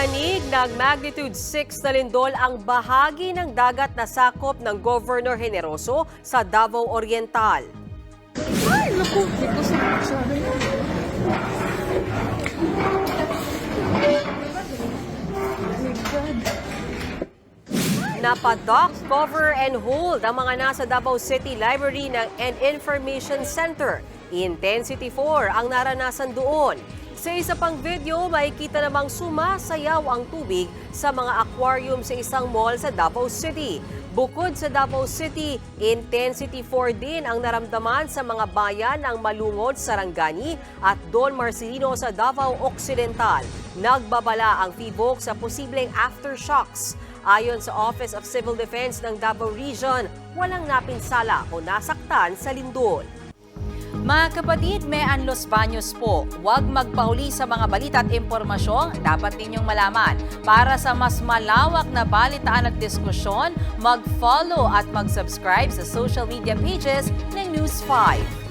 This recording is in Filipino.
Narinig ng magnitude 6 na lindol ang bahagi ng dagat na sakop ng Governor Generoso sa Davao Oriental. Ay, naku, ito sa amin. Napadock, cover and hold ang mga nasa Davao City Library and Information Center. Intensity 4 ang naranasan doon. Sa isa pang video, makikita namang sumasayaw ang tubig sa mga aquarium sa isang mall sa Davao City. Bukod sa Davao City, Intensity 4 din ang naramdaman sa mga bayan ng Malungod, Sarangani at Don Marcelino sa Davao Occidental. Nagbabala ang PHIVOLCS sa posibleng aftershocks. Ayon sa Office of Civil Defense ng Davao Region, walang napinsala o nasaktan sa lindol. Mga kapatid, may Los Baños po. Huwag magpahuli sa mga balita at impormasyong dapat ninyong malaman. Para sa mas malawak na balitaan at diskusyon, mag-follow at mag-subscribe sa social media pages ng News 5.